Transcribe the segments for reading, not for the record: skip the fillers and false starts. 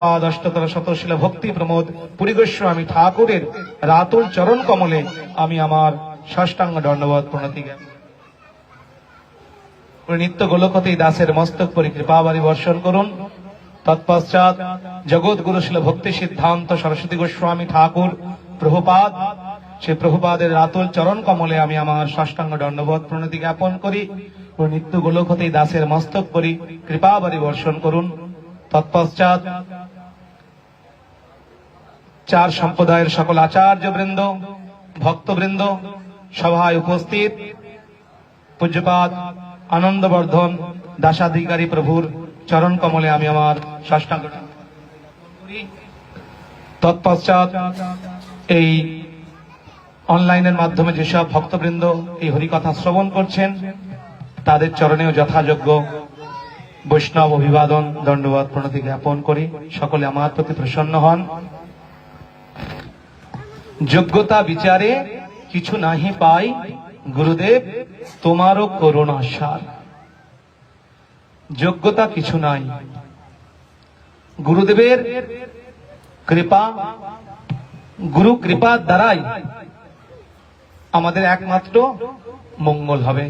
অষ্টতর শতশীল ভক্তি প্রমোদ পুরী গোস্বামী ঠাকুরের রাতুল চরণ কমলে আমি আমার সাষ্টাঙ্গ দণ্ডবত প্রণতি জ্ঞাপন। নিত্য গোলকতে দাসের মস্তক পরি কৃপাবারি বর্ষণ করুন। তৎপশ্চাৎ জগৎ গুরুশীল ভক্তি সিদ্ধান্ত সরস্বতী গোস্বামী ঠাকুর প্রভুপাদ, সে প্রভুপাদের রাতুল চরণ কমলে আমি আমার সাষ্টাঙ্গ দণ্ডবত প্রণতি জ্ঞাপন করি। নিত্য গোলকতে দাসের মস্তক পরি কৃপাবারি বর্ষণ করুন। তৎপশ্চাৎ চার সম্প্রদায়ের সকল আচার্যবৃন্দ, ভক্তবৃন্দ, সভায় উপস্থিত পূজ্যপাদ আনন্দবর্ধন দাসাধিকারী প্রভুর চরণ কমলে আমি আমার সাষ্টাঙ্গ করি। তৎপশ্চাৎ এই অনলাইনের মাধ্যমে যেসব ভক্তবৃন্দ এই হরিকথা শ্রবণ করছেন তাদের চরণেও যথাযোগ্য বৈষ্ণব অভিবাদন দণ্ডবত প্রণতি জ্ঞাপন করি। সকলে আমার প্রতি প্রসন্ন হন। যোগ্যতা বিচারে কিছু নাহি পাই, গুরুদেব তোমারও করুণা সার। যোগ্যতা কিছু নাই, গুরুদেবের কৃপা, গুরু কৃপার দ্বারাই আমাদের একমাত্র মঙ্গল হবে।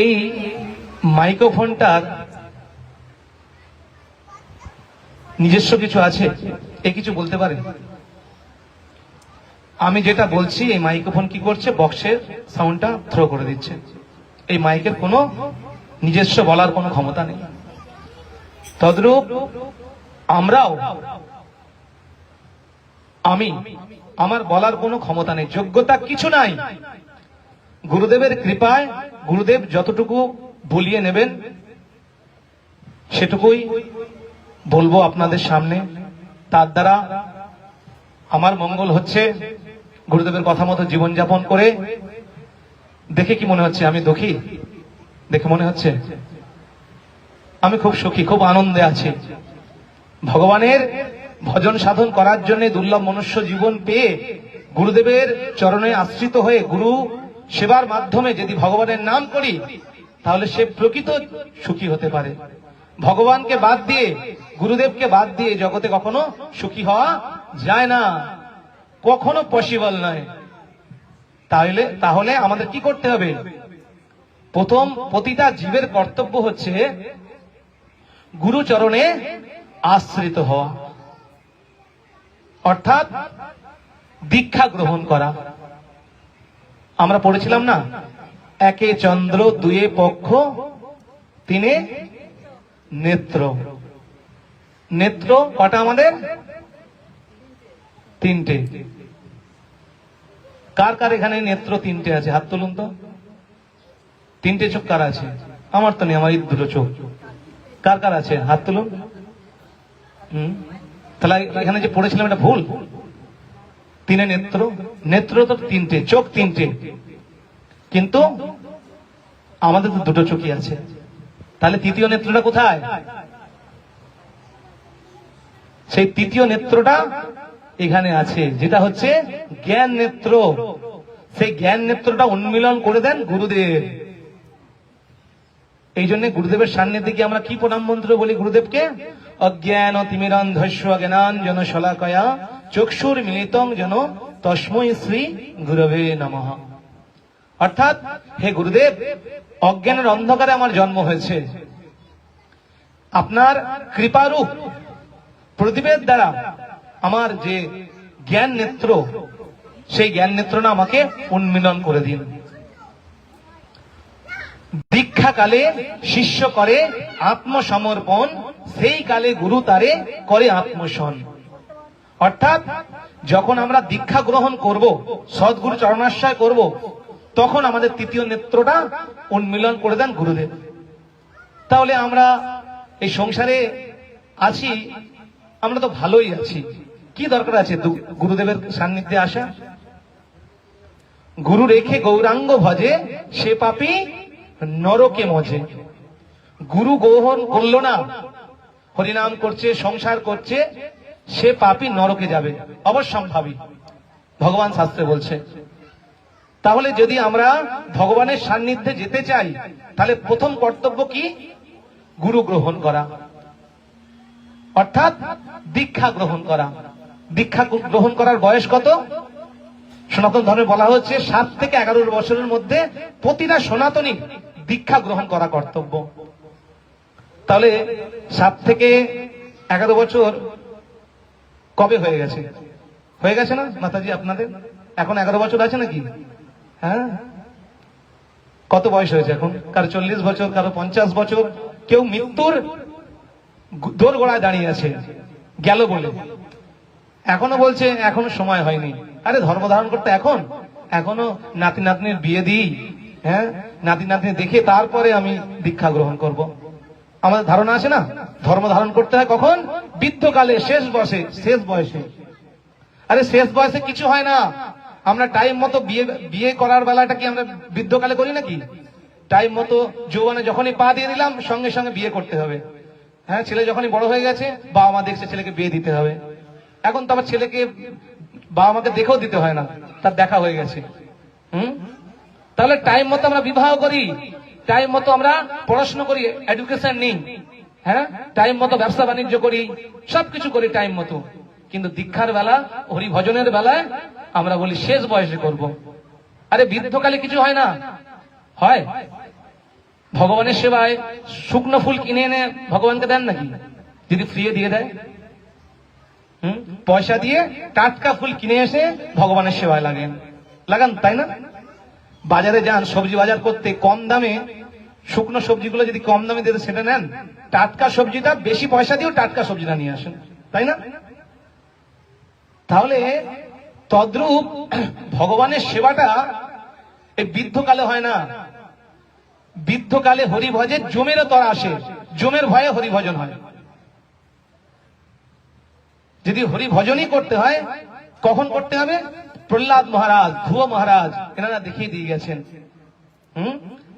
এই মাইক্রোফোনটার নিজস্ব কিছু আছে, এ কিছু বলতে পারে? আমি যেটা বলছি এই মাইক্রোফোন কি করছে, বক্সের সাউন্ডটা থ্রো করে দিচ্ছে। এই মাইকের কোনো নিজস্ব বলার কোনো ক্ষমতা নেই। তদ্রূপ আমরাও, আমার বলার কোনো ক্ষমতা নেই, যোগ্যতা কিছু নাই। গুরুদেবের কৃপায় গুরুদেব যতটুকু বলিয়ে নেবেন সেটুকুই বলবো আপনাদের সামনে। তার দ্বারা আমার মঙ্গল হচ্ছে। গুরুদেবের কথা মতো জীবনযাপন করে দেখে কি মনে হচ্ছে? আমি দুঃখী দেখে মনে হচ্ছে? আমি খুব সুখী, খুব আনন্দে আছি। ভগবানের ভজন সাধন করার জন্য দুর্লভ মনুষ্য জীবন পেয়ে গুরুদেবের চরণে আশ্রিত হয়ে গুরু সেবার মাধ্যমে যদি ভগবানের নাম করি তাহলে সে প্রকৃত সুখী হতে পারে। ভগবানকে বাদ দিয়ে, গুরুদেবকে বাদ দিয়ে জগতে কখনো সুখী হওয়া যায় না, কখনো পসিবল নয়। তাহলে আমাদের কি করতে হবে? প্রথম প্রতিটা জীবের কর্তব্য হচ্ছে গুরুচরণে আশ্রিত হওয়া, অর্থাৎ দীক্ষা গ্রহণ করা। আমরা পড়েছিলাম না, একে চন্দ্র, দুয়ে পক্ষ, তিনে নেত্র। নেত্র কটা আমাদের? তিনটে। কার কার এখানে নেত্র তিনটে আছে? হাত তুলুন তো। তিনটে চোখ কার আছে? আমার তো নেই, আমার এই দুটো চোখ। কার কার আছে? হাত তুলুন। তাহলে এখানে যে পড়েছিলাম এটা ভুল। তিনে নেত্র, নেত্র তো তিনটে, চোখ তিনটে, কিন্তু আমাদের তো দুটো চোখই আছে। তাহলে তৃতীয় নেত্রটা কোথায়? সেই তৃতীয় নেত্রটা এখানে আছে, যেটা হচ্ছে জ্ঞান নেত্র। সেই জ্ঞান নেত্রটা উন্মিলন করে দেন গুরুদেব। এই জন্য গুরুদেবের সান্নিধ্যে গিয়ে আমরা কি প্রণাম মন্ত্র বলি গুরুদেবকে? অজ্ঞান তিমিরান্ধস্য জ্ঞানাঞ্জন শলাকয়া চক্ষুর মিলিতং যেন তস্মৈ শ্রী গুরবে নমঃ। অর্থাৎ হে গুরুদেব, অজ্ঞানের অন্ধকারে আমার জন্ম হয়েছে, আপনার কৃপারূপ প্রদীপের দ্বারা আমার যে জ্ঞান নেত্র, সেই জ্ঞান নেত্রটা আমাকে উন্মিলন করে দিন। দীক্ষা কালে শিষ্য করে আত্মসমর্পণ, সেই কালে গুরু তারে করে আত্মসন। অর্থাৎ যখন আমরা দীক্ষা গ্রহণ করব, সদ্গুরু চরণাশ্রয় করব, তখন আমাদের তৃতীয় নেত্রটা উন্মিলন করে দেন গুরুদেব। তাহলে আমরা এই সংসারে আছি, আমরা তো ভালোই আছি, কি দরকার আছে গুরুদেবের সান্নিধ্যে আসা? গুরু রেখে গৌরাঙ্গ ভজে, সে পাপী নরকে মজে। গুরু গ্রহণ করলো না, হরিনাম করছে, সংসার করছে, সে পাপী নরকে যাবে, অবশ্যম্ভাবী, ভগবান শাস্ত্রে বলছে। তাহলে যদি আমরা ভগবানের সান্নিধ্যে যেতে চাই তাহলে প্রথম কর্তব্য কি? গুরু গ্রহণ করা, অর্থাৎ দীক্ষা গ্রহণ করা। দীক্ষা গ্রহণ করার বয়স কত? সনাতন ধর্মে বলা হচ্ছে 7 থেকে 11 বছরের মধ্যে প্রতিটা সনাতনী দীক্ষা গ্রহণ করা কর্তব্য। তাহলে 7 থেকে 11 বছর কবে হয়ে গেছে? হয়ে গেছে না মাতাজি আপনাদের? এখন 11 বছর আছে নাকি? হ্যাঁ, কত বয়স হয়েছে এখন? কারো 40 বছর, কারো 50 বছর, কেউ মৃত্যুর দোরগোড়ায় দাঁড়িয়ে আছে গেল বলে, এখনো বলছে এখনো সময় হয়নি। আরে ধর্ম ধারণ করতে এখনো নাতি নাতনির বিয়ে দিই, হ্যাঁ, নাতি নাতনি দেখে তারপরে আমি দীক্ষা গ্রহণ করব। আমাদের ধারণা আছে না ধর্ম ধারণ করতে হয় কখন? বৃদ্ধকালে, শেষ বয়সে। আরে শেষ বয়সে কিছু হয় না। আমরা টাইম মতো বিয়ে করার বেলাটা কি আমরা বৃদ্ধকালে করি নাকি? টাইম মতো যৌবনে যখনই পা দিয়ে দিলাম সঙ্গে সঙ্গে বিয়ে করতে হবে। হ্যাঁ, ছেলে যখনই বড় হয়ে গেছে বাবা মা দেখছে ছেলেকে বিয়ে দিতে হবে। এখন তো আবার ছেলেকে বাবা মাকে দেখেও দিতে হয় না, তার দেখা হয়ে গেছে। তাহলে টাইম মতো আমরা বিবাহ করি, টাইম মতো আমরা পড়াশোনা করি, এডুকেশন নিই, হ্যাঁ, টাইম মতো ব্যবসা বাণিজ্য করি, সবকিছু করি টাইম মতো। কিন্তু দীক্ষার বেলা, হরি ভজনের বেলায় আমরা বলি শেষ বয়সে করব। আরে বৃদ্ধকালে কিছু হয় না? হয়। ভগবানের সেবায় শুকনো ফুল কিনে এনে ভগবানকে দেন নাকি? যদি ফ্রি দিয়ে দেয়, পয়সা দিয়ে টাটকা ফুল কিনে এসে ভগবানের সেবায় লাগান, তাই না? বাজারে যান সবজি বাজার করতে, কম দামে শুকনো সবজিগুলো যদি কম দামে দিতে সেটা নেন, টাটকা সবজিটা বেশি পয়সা দিয়েও টাটকা সবজিটা নিয়ে আসেন, তাই না? তাহলে তদ্রূপ ভগবানের সেবাটা এই বৃদ্ধকালে হয় না। বৃদ্ধকালে হরিভজের জমেরও তরা আসে, জমের ভয়ে হরিভজন হয়। যদি হরিভজনই করতে হয় কখন করতে হবে? প্রহ্লাদ মহারাজ, ধ্রুব মহারাজ এনারা দেখিয়ে দিয়ে গেছেন।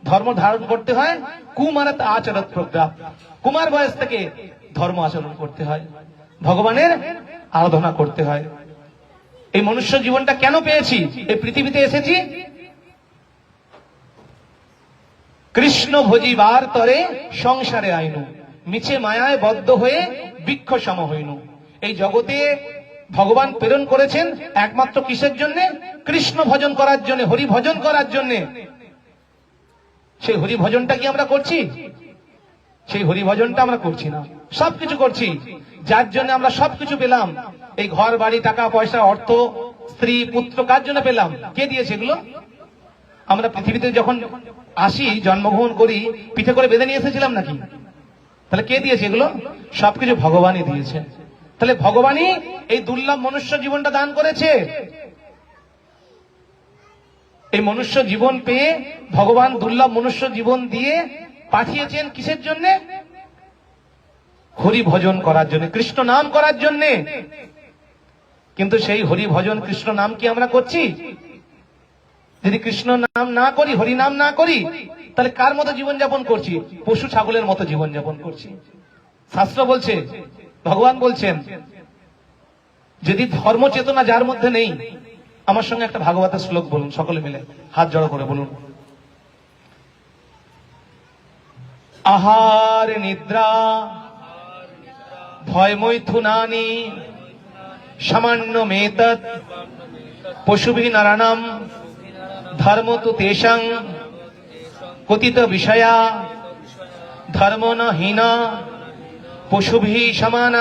ধর্ম ধারণ করতে হয় কুমারত আচরত প্রজ্ঞা, কুমার বয়স থেকে ধর্ম আচরণ করতে হয়, ভগবানের আরাধনা করতে হয়। এই মনুষ্য জীবনটা কেন পেয়েছি? এই পৃথিবীতে এসেছি কৃষ্ণ ভজিবার তরে সংসারে আইনু, মিছে মায়ায় বদ্ধ হয়ে বৃক্ষ সম হইনু। এই জগতে ভগবান প্রেরণ করেছেন একমাত্র কিসের জন্য? কৃষ্ণ ভজন করার জন্য, হরি ভজন করার জন্য। সেই হরি ভজনটা কি আমরা করছি? সেই হরি ভজনটা আমরা করছি না। সবকিছু করছি যার জন্য আমরা সবকিছু পেলাম। এই ঘর বাড়ি, টাকা পয়সা, অর্থ, স্ত্রী, পুত্র কার জন্য পেলাম? কে দিয়েছে এগুলো? আমরা পৃথিবীতে যখন আসি, জন্মগ্রহণ করি, পিঠে করে বেঁধে নিয়ে এসেছিলাম নাকি? তাহলে কে দিয়েছে এগুলো? সবকিছু ভগবানই দিয়েছে। তাহলে ভগবানই এই দুর্লভ মনুষ্য জীবনটা দান করেছে। এই মনুষ্য জীবন পেয়ে ভগবান দুর্লভ মনুষ্য জীবন দিয়ে পাঠিয়েছেন কিসের জন্য? হরি ভজন করার জন্য, কৃষ্ণ নাম করার জন্য। কিন্তু সেই হরি ভজন কৃষ্ণ নাম কি আমরা করছি? যদি কৃষ্ণ নাম না করি, হরি নাম না করি, তাহলে কার মতো জীবন যাপন করছি? পশু ছাগলের মতো জীবন যাপন করছি। শাস্ত্র বলছে, ভগবান বলছেন, যদি ধর্ম চেতনা যার মধ্যে নেই, আমার সঙ্গে একটা ভাগবতের শ্লোক বলুন, সকলে মিলে হাত জড়ো করে বলুন। আহার নিদ্রা ভয় মৈথুনানি সামান্য মেতৎ পশুভি নারায়ণম ধর্ম তু তেষাং কথিত বিষয়া ধর্ম ন হীনা পশুভি সমানা।